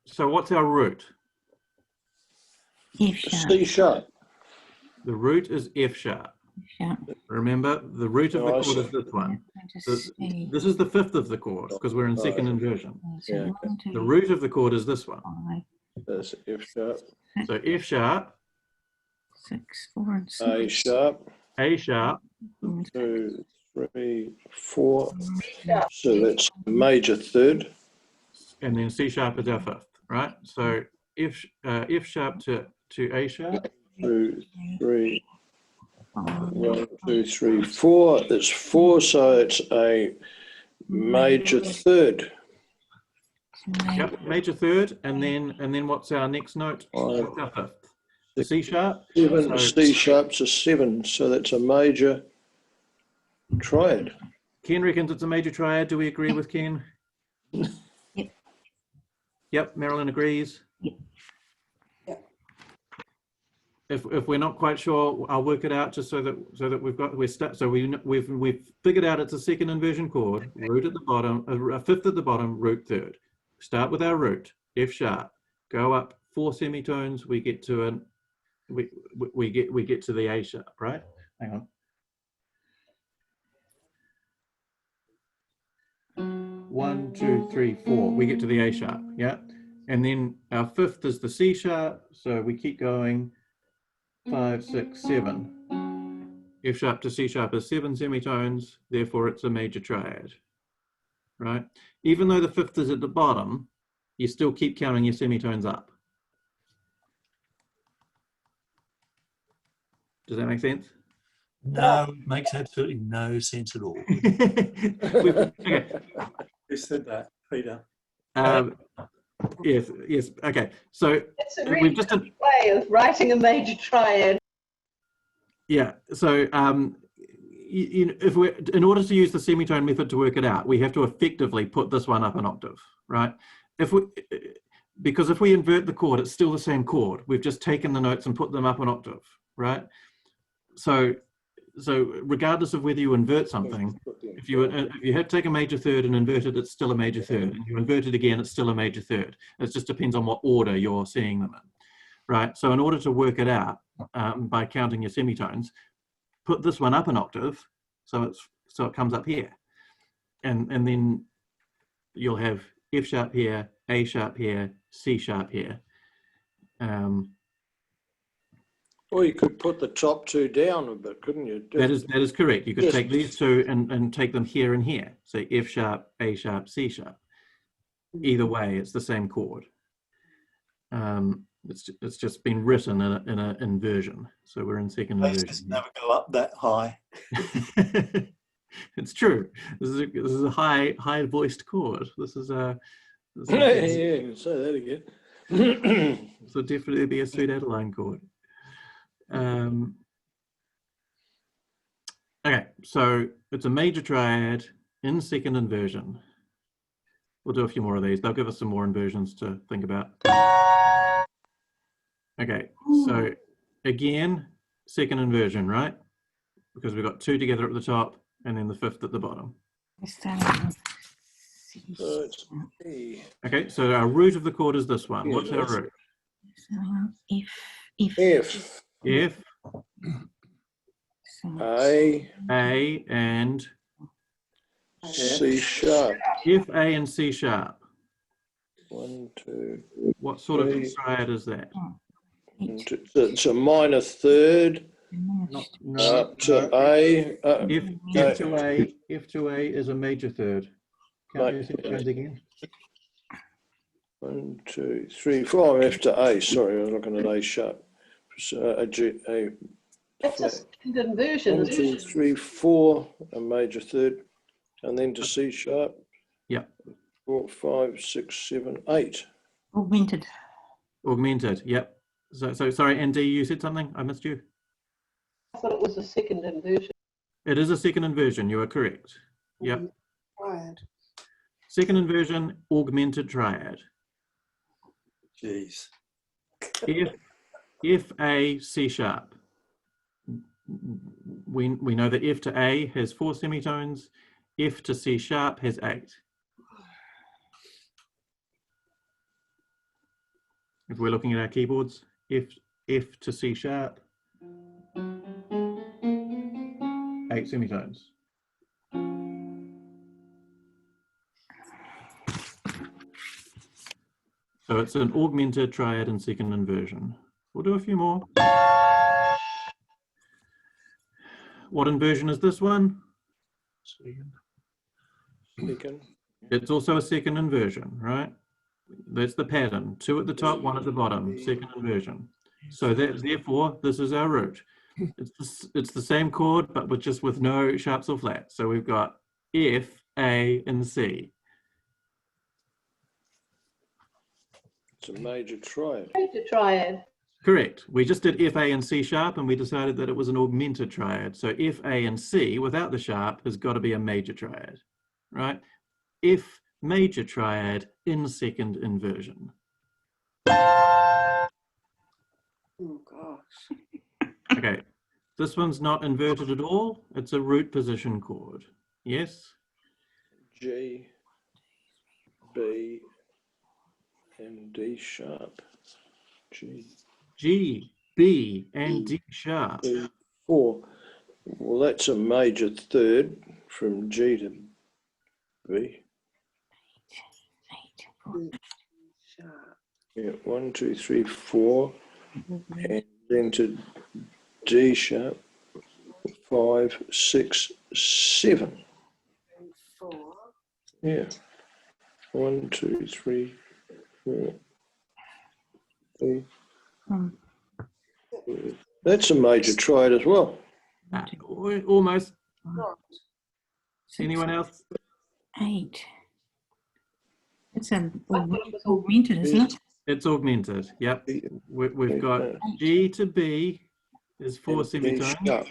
So what's our root? F sharp. C sharp. The root is F sharp. Sharp. Remember, the root of the chord is this one. This is the fifth of the chord because we're in second inversion. Yeah, The root of the chord is this one. that's F sharp. So F sharp, 6, 4, and 6. A sharp, A sharp, 2, 3, 4. So that's major third. and then C sharp is our fifth, right? So F sharp to A sharp. 2, 3, 1, 2, 3, 4. It's 4, so it's a major third. Yep, major third, and then what's our next note? What's our fifth? C sharp. 7. So C sharp's a 7, so that's a major triad. Ken reckons it's a major triad. Do we agree with Ken? Yep. Yep, Marilyn agrees. Yep. If we're not quite sure, I'll work it out just so that we've figured out it's a second inversion chord, root at the bottom, a fifth at the bottom, root third. Start with our root, F sharp, go up 4 semitones, we get to we get to the A sharp, right? Hang on. 1, 2, 3, 4. We get to the A sharp, yeah? And then our fifth is the C sharp, so we keep going 5, 6, 7. F sharp to C sharp is 7 semitones, therefore it's a major triad, right? Even though the fifth is at the bottom, you still keep counting your semitones up. Does that make sense? No, it makes absolutely no sense at all. Okay. Who said that, Peter? Yes, okay. So It's a we've really just good way of writing a major triad. yeah. So if we, in order to use the semitone method to work it out, we have to effectively put this one up an octave, right? Because if we invert the chord, it's still the same chord. We've just taken the notes and put them up an octave, right? So regardless of whether you invert something, if you have to take a major third and invert it, it's still a major third. And you invert it again, it's still a major third. It just depends on what order you're seeing them in, right? So in order to work it out by counting your semitones, put this one up an octave, so it comes up here, and then you'll have F sharp here, A sharp here, C sharp here. Or you could put the top two down a bit, couldn't you? That is correct. You could take these two and take them here and here. So F sharp, A sharp, C sharp. Either way, it's the same chord. It's just been written in an inversion. So we're in second inversion. Just never go up that high. It's true. This is a high voiced chord. This is a yeah, you can say that again. This will definitely be a sweet Adeline chord. Okay, so it's a major triad in second inversion. We'll do a few more of these. They'll give us some more inversions to think about. Okay, so again, second inversion, right? Because we've got two together at the top and then the fifth at the bottom. So it's E. Okay, so our root of the chord is this one. What's our root? F. F, A, and C sharp. F, A, and C sharp. 1, 2. What sort of triad is that? It's a minor third. Up to A. F to A is a major third. Count your semitones again. 1, 2, 3, 4. F to A. Sorry, I was looking at A sharp. A G, A. That's a second inversion. 1, 2, 3, 4. A major third, and then to C sharp. Yeah. 4, 5, 6, 7, 8. Augmented. Augmented. Yep. So sorry, Andy, you said something. I missed you. I thought it was a second inversion. It is a second inversion. You are correct. Yep. Triad. Second inversion, augmented triad. Jeez. F, A, C sharp. We know that F to A has 4 semitones. F to C sharp has 8. If we're looking at our keyboards, F to C sharp, 8 semitones. So it's an augmented triad in second inversion. We'll do a few more. What inversion is this one? Second. It's also a second inversion, right? That's the pattern. 2 at the top, 1 at the bottom, second inversion. So therefore, this is our root. It's the same chord, but just with no sharps or flats. So we've got F, A, and C. It's a major triad. Major triad. Correct. We just did F, A, and C sharp, and we decided that it was an augmented triad. So F, A, and C without the sharp has got to be a major triad, right? F major triad in second inversion. Oh gosh. Okay, this one's not inverted at all. It's a root position chord. Yes? G, B, and D sharp. G, B, and D sharp. 4. Well, that's a major third from G to B. Sharp. Yeah, 1, 2, 3, 4, and then to D sharp, 5, 6, 7. 4. Yeah. 1, 2, 3, 4. 5. That's a major triad as well. Almost. Not. Anyone else? 8. It's augmented, isn't it? It's augmented. Yep. We've got G to B is 4 And D semitones. sharp.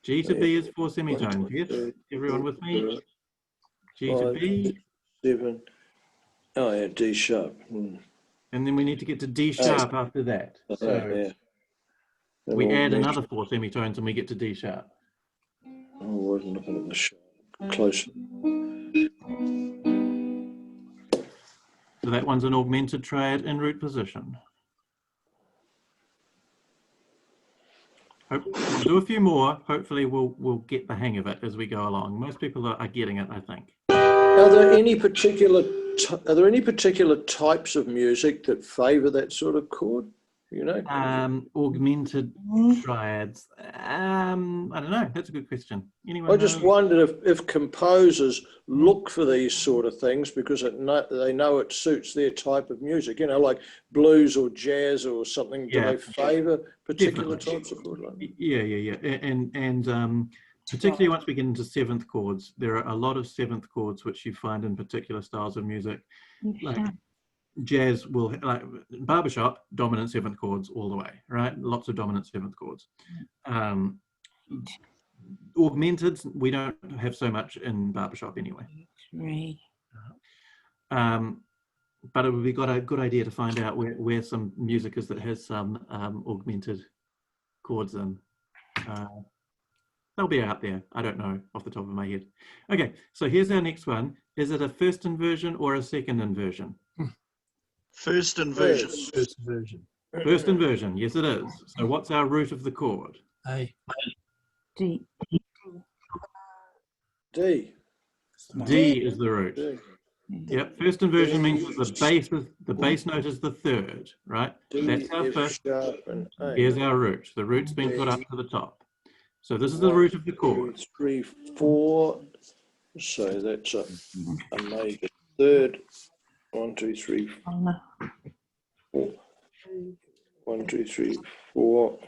G to B is 4 semitones. Yes. Everyone with me? G to 5, B. 7. Oh yeah, D sharp. And then we need to get to D sharp after that. So Yeah. we And add augmented. another 4 semitones and we get to D sharp. I wasn't looking at the sharp. Close. So that one's an augmented triad in root position. We'll do a few more. Hopefully we'll get the hang of it as we go along. Most people are getting it, I think. Are there any particular types of music that favour that sort of chord? You know, Augmented triads. I don't know. That's a good question. Anyone I just know? wondered if composers look for these sort of things because they know it suits their type of music. You know, like blues or jazz or something. Do Yeah. they favour particular Definitely. types of chord? Like Yeah. And particularly once we get into seventh chords, there are a lot of seventh chords which you find in particular styles of music. Like jazz will, like barbershop, dominant seventh chords all the way, right? Lots of dominant seventh chords. Augmented, we don't have so much in barbershop anyway. But it would be a good idea to find out where some music is that has some augmented chords in. They'll be out there. I don't know off the top of my head. Okay, so here's our next one. Is it a first inversion or a second inversion? First inversion. First version. First inversion, yes it is. So what's our root of the chord? A. D. D. D is the root. D. Yep, first inversion means that the bass note is the third, right? D, That's our F first. sharp, and A. Here's our root. The root's been put up to the top. So this is the root of the chord. 2, 3, 4. So that's a major third. 1, 2, 3, 4. 1, 2, 3, 4.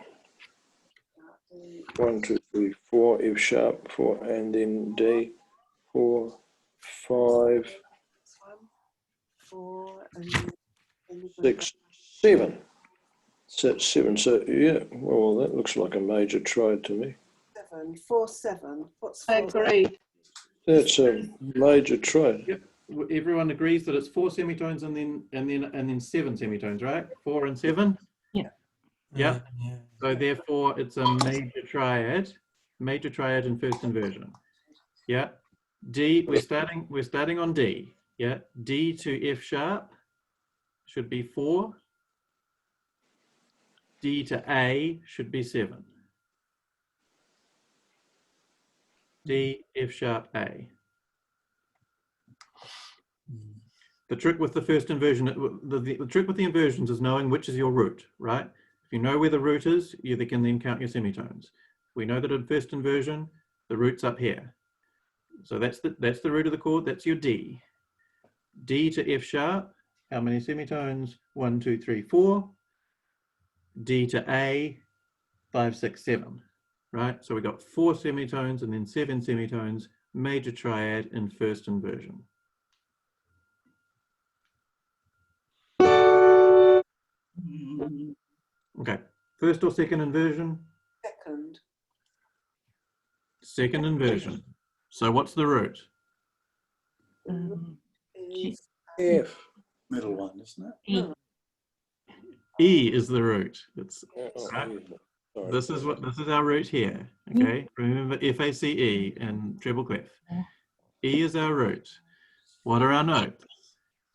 1, 2, 3, 4. F sharp 4, and then D 4, 5, 4 and 6, 7. So that's 7. So yeah, well that looks like a major triad to me. 7. 4, 7. What's I 4? agree. That's a major triad. Yep. Everyone agrees that it's 4 semitones and then 7 semitones, right? 4 and 7. Yeah. Yeah. So therefore, it's a major triad in first inversion. Yeah. D. We're starting on D. Yeah. D to F sharp should be 4. D to A should be 7. D, F sharp, A. The trick with the first inversion, the trick with the inversions is knowing which is your root, right? If you know where the root is, you can then count your semitones. We know that in first inversion, the root's up here. So that's the root of the chord, that's your D. D to F sharp, how many semitones? 1, 2, 3, 4. D to A, 5, 6, 7. Right, so we got 4 semitones and then 7 semitones, major triad in first inversion. Okay, first or second inversion? Second. Second inversion. So what's the root? Is F. Middle one, isn't it? E. E is the root. It's Sorry. this is our root here. Okay, remember FACE and treble clef. E is our root. What are our notes?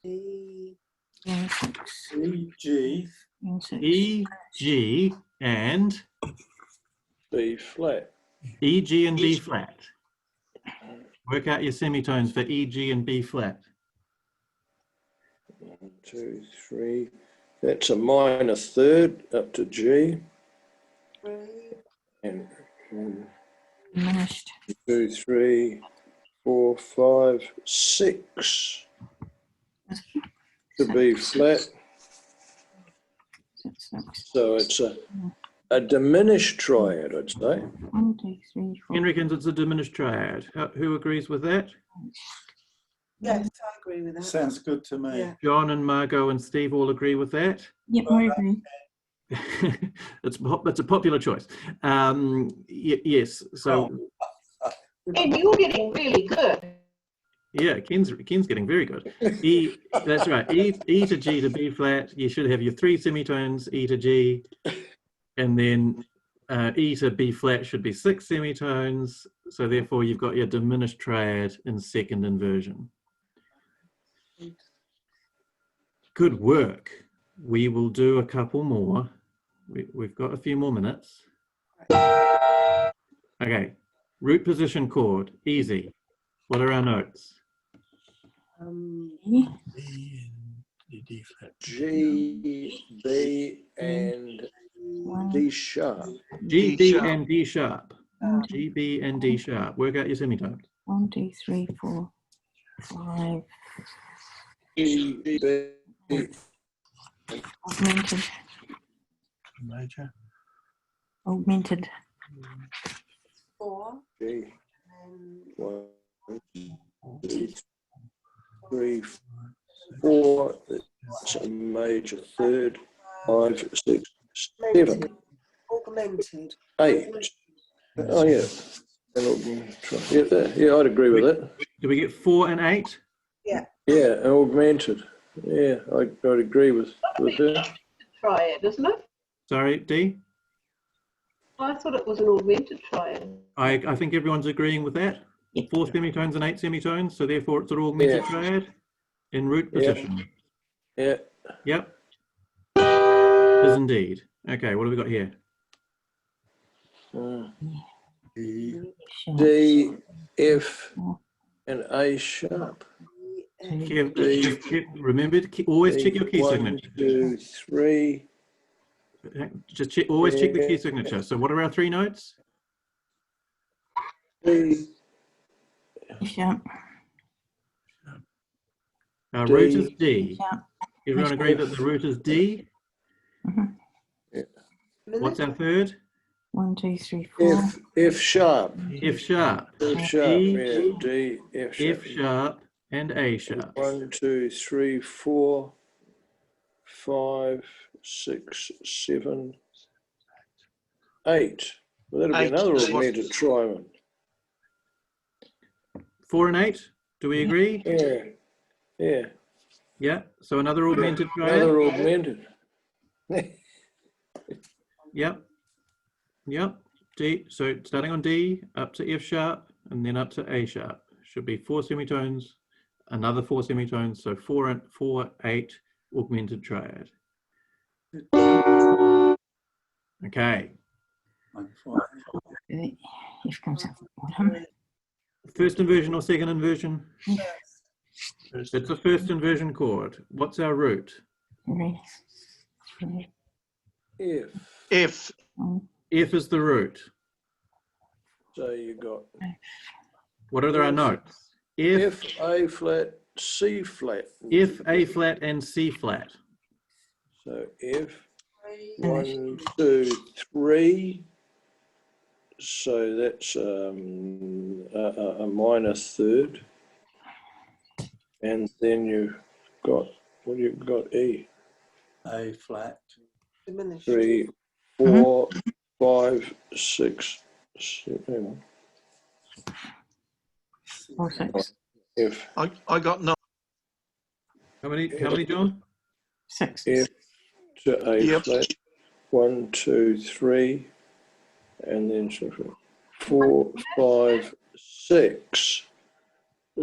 D, E, G. E, G, and B flat. E, G, and B flat. Work out your semitones for E, G, and B flat. 1, 2, 3. That's a minor third up to G. 3. And 1, Diminished. 2, 3, 4, 5, 6 to B flat. 6, 6. So it's a diminished triad, I'd say. 1, 2, 3, 4. Ken reckons it's a diminished triad. Who agrees with that? Yes, I agree with that. Sounds good to me. Yeah. John and Margot and Steve all agree with that. Yep, I agree. It's a popular choice. Yes. So And you're getting really good. yeah, Ken's getting very good. That's right. E to G to B flat. You should have your 3 semitones, E to G, and then E to B flat should be 6 semitones. So therefore, you've got your diminished triad in second inversion. Good work. We will do a couple more. We've got a few more minutes. Okay. Root position chord, easy. What are our notes? E, D flat. G, B, and 1, D sharp. G, D B, sharp. and D sharp. G, B, and D sharp. Work out your semitones. 1, 2, 3, 4, 5. G, B, Augmented. Major. Augmented. 4. G. And 1, 2, 3, 4. That's a major third. 5, 6, 7, augmented. 8. Oh yeah. Yeah, I'd agree with that. Do we get 4 and 8? Yeah. Yeah, and augmented. Yeah, I'd agree with that. Triad, isn't it? Sorry, D? I thought it was an augmented triad. I think everyone's agreeing with that. 4 semitones and 8 semitones, so therefore it's an augmented Yeah. triad in root Yeah. position. Yeah. Yep. Is indeed. Okay, what have we got here? D, F, and A sharp. Remember to always check your key 1, signature. 2, 3. Just check, always check the key signature. So what are our 3 notes? D, Sharp. Our D. root is D. Sharp. Everyone agree that the root is D? What's our third? 1, 2, 3, 4. F sharp. F sharp. F sharp. D, Yeah, D, F sharp. F sharp, and A sharp. 1, 2, 3, 4, 5, 6, 7, 8. Well, that'll be 8. another augmented triad. 4 and 8. Do we agree? Yeah. Yeah. Yeah. So another augmented triad. Another augmented. Yep. Yep. D. So starting on D, up to F sharp, and then up to A sharp. Should be 4 semitones, another 4 semitones. So 4 and 4, 8 augmented triad. Okay. F comes out the bottom. First inversion or second inversion? It's a first inversion chord. What's our root? 3, 3, F. F. 1. F is the root. So you got What are our notes? F, A flat, C flat. F, A flat, and C flat. So F, 1, 2, 3. So that's a minor third. And then you've got, what you've got E. A flat. Diminished. 3, 4, 5, 6, 7. 4, 6. F, I got no. How many, John? 6. F to A Yep. flat. 1, 2, 3. And then 4, 5, 6.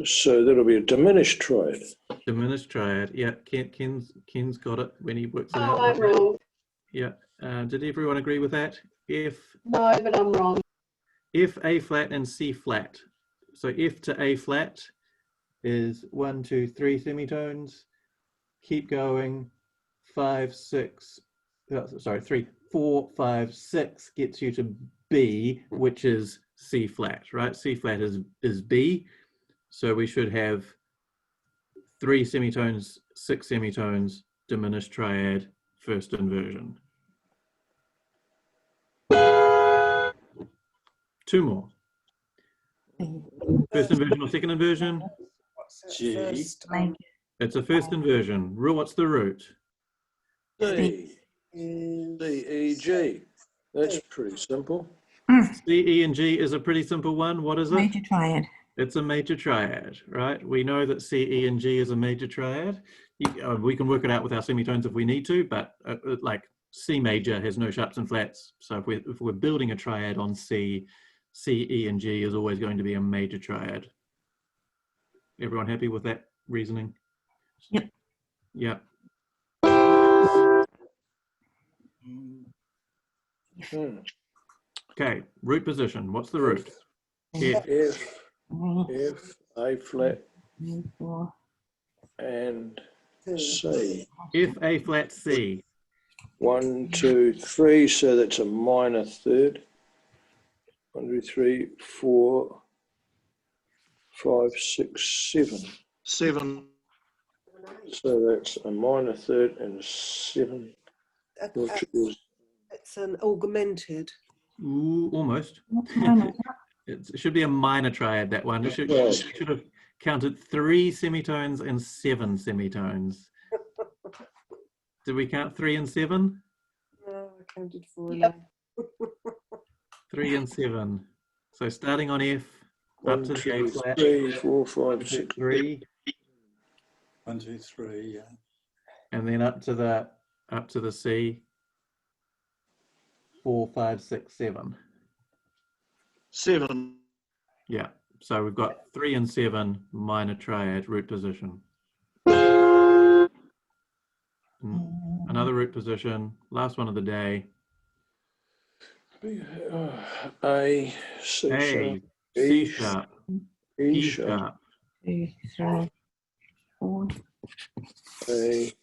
So that'll be a diminished triad. Diminished triad. Yeah, Ken's got it when he works it Oh, out. I'm wrong. Yeah. Did everyone agree with that? F, No, but I'm wrong. F, A flat, and C flat. So F to A flat is 1, 2, 3 semitones. keep going. 5, 6, sorry, 3, 4, 5, 6 gets you to B, which is C flat, right? C flat is B. So we should have 3 semitones, 6 semitones, diminished triad, first inversion. 2 more. First inversion or second inversion? G. First, It's a first inversion. What's the root? C, is D, E, G. That's pretty simple. C, E, and G is a pretty simple one. What is it? Major triad. It's a major triad, right? We know that C, E, and G is a major triad. We can work it out with our semitones if we need to, but like C major has no sharps and flats. So if we're building a triad on C, C, E, and G is always going to be a major triad. Everyone happy with that reasoning? Yep. Yep. Okay, root position. What's the root? F. F, F, A flat, 4. and C. F, A flat, C. 1, 2, 3. So that's a minor third. 1, 2, 3, 4, 5, 6, 7. 7. So that's a minor third and a 7, which is it's an augmented. Ooh, almost. It should be a minor triad, that one. It should have counted 3 semitones and 7 semitones. Did we count 3 and 7? No, I counted 4 Yep. and 3 and 7. So starting on F, up 1, to the A 2, flat. 3, 4, 5, 6, 3, 1, 2, 3. Yeah. and then up to the C. 4, 5, 6, 7. 7. Yeah. So we've got 3 and 7 minor triad root position. Another root position. Last one of the day. A, C A, sharp, C sharp, E E sharp, sharp, 2, 3, 4. A,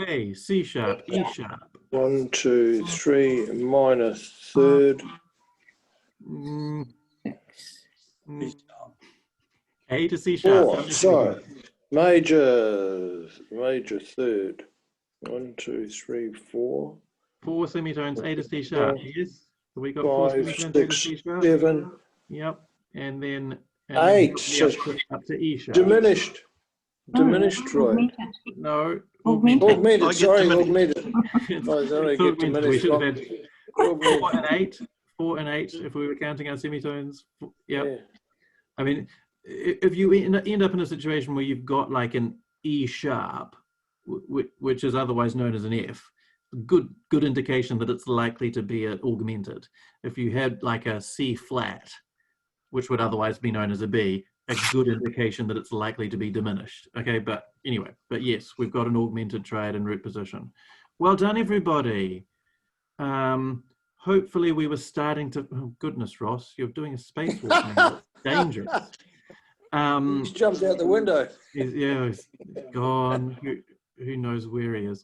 A, C sharp, E sharp. 1, 2, 3, minor third, Mm, 6. mm. A to C sharp. 4. So major third. 1, 2, 3, 4. 4 semitones, A to C sharp. Yes. So we got 4 5, semitones, A to 6, C sharp. 7, Yep. And then 8. up to E sharp. Diminished triad. No. Augmented. Augmented, I get sorry, diminished. augmented. It's I only it's get augmented. We diminished. should have had 4 Augmented. and 8. 4 and 8 if we were counting our semitones. Yep. Yeah. I mean, if you end up in a situation where you've got like an E sharp, which is otherwise known as an F, good indication that it's likely to be augmented. If you had like a C flat, which would otherwise be known as a B, a good indication that it's likely to be diminished. Okay, but anyway, but yes, we've got an augmented triad in root position. Well done, everybody. Hopefully we were starting to, oh goodness, Ross, you're doing a spacewalk now. It's dangerous. He's jumped out the window. He's gone. Who knows where he is?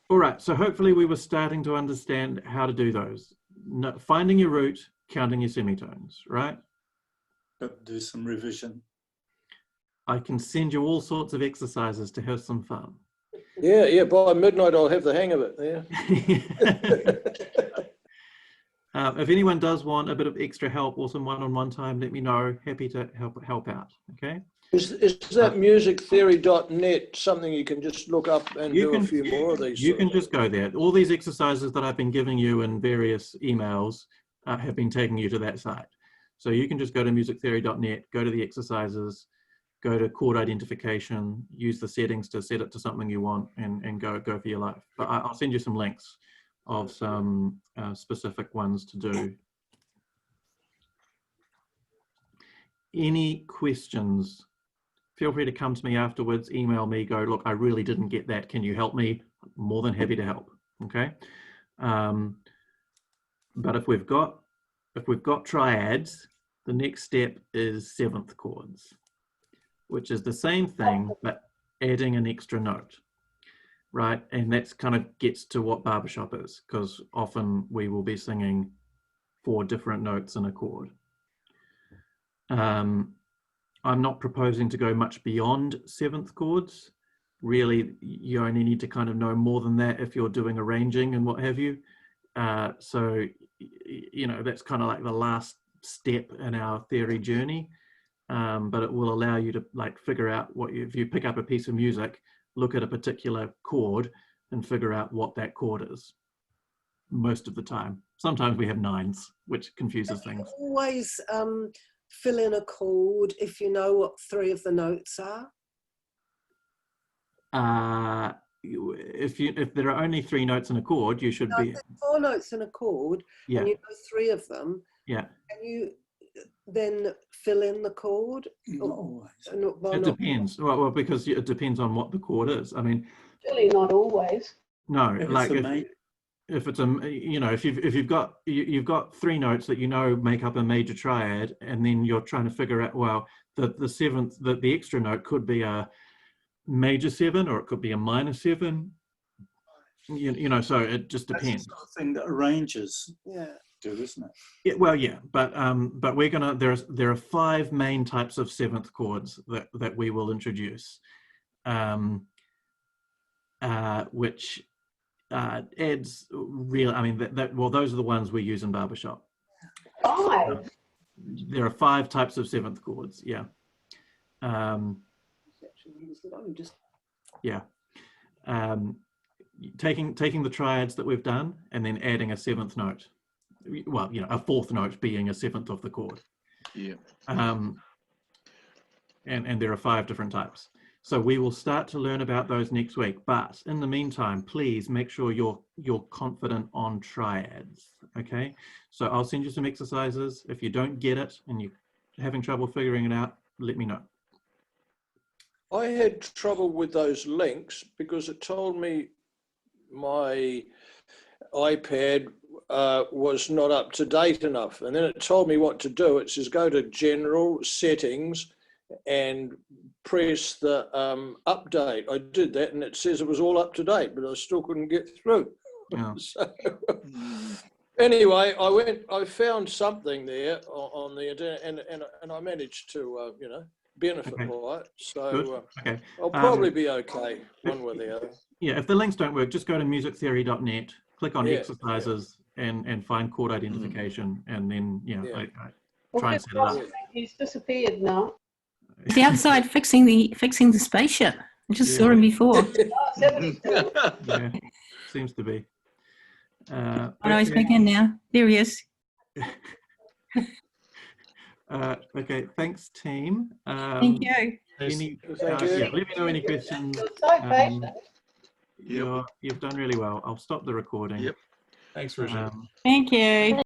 All right, so hopefully we were starting to understand how to do those. Finding your root, counting your semitones, right? But do some revision. I can send you all sorts of exercises to have some fun. Yeah, by midnight I'll have the hang of it. Yeah. If anyone does want a bit of extra help or some one-on-one time, let me know. Happy to help out, okay? Is that musictheory.net something you can just look up and do a few more of these? You can just go there. All these exercises that I've been giving you in various emails have been taking you to that site. So you can just go to musictheory.net, go to the exercises, go to chord identification, use the settings to set it to something you want, and go for your life. But I'll send you some links of some specific ones to do. Any questions? Feel free to come to me afterwards, email me, go, look, I really didn't get that. Can you help me? More than happy to help, okay? But if we've got triads, the next step is seventh chords, which is the same thing, but adding an extra note, right? And that's kind of gets to what barbershop is, because often we will be singing 4 different notes in a chord. I'm not proposing to go much beyond seventh chords. Really, you only need to kind of know more than that if you're doing arranging and what have you. So, you know, that's kind of like the last step in our theory journey. But it will allow you to like figure out if you pick up a piece of music, look at a particular chord and figure out what that chord is most of the time. Sometimes we have 9s, which confuses things. Always fill in a chord if you know what 3 of the notes are. If there are only 3 notes in a chord, you should be. There's 4 notes in a chord, Yeah. and you know 3 of them. Yeah. And you then fill in the chord. Not always. It depends. Well, because it depends on what the chord is. I mean, Really not always. no, If like it's a main, if it's a, you know, if you've got 3 notes that you know make up a major triad, and then you're trying to figure out, well, the seventh, the extra note could be a major 7 or it could be a minor 7. You know, so it just that's the depends. sort of thing that arrangers Yeah. do, isn't it? Yeah, well, yeah, but we're gonna there are 5 main types of seventh chords that we will introduce, which adds real. I mean, well, those are the ones we use in barbershop. 5. There are 5 types of seventh chords. Yeah. Yeah. Taking the triads that we've done and then adding a 7th note. Well, you know, a 4th note being a 7th of the chord. Yeah. And there are 5 different types. So we will start to learn about those next week. But in the meantime, please make sure you're confident on triads. Okay. So I'll send you some exercises. If you don't get it and you're having trouble figuring it out, let me know. I had trouble with those links because it told me my iPad was not up to date enough. And then it told me what to do. It says go to General Settings and press the update. I did that and it says it was all up to date, but I still couldn't get through. Yeah. So, anyway, I found something there on the internet and I managed to, you know, benefit by it. So okay. I'll probably be okay one way or the other. Yeah, if the links don't work, just go to musictheory.net, click on exercises and find chord identification, and then I try and set it up. He's disappeared now. The outside fixing the spaceship. I just saw him before. Yeah, seems to be. I know he's back in now. There he is. Okay, thanks, team. Thank you. Thank you. Yeah, let me know any questions. So patient. You've done really well. I'll stop the recording. Yep. Thanks, Richard. Thank you.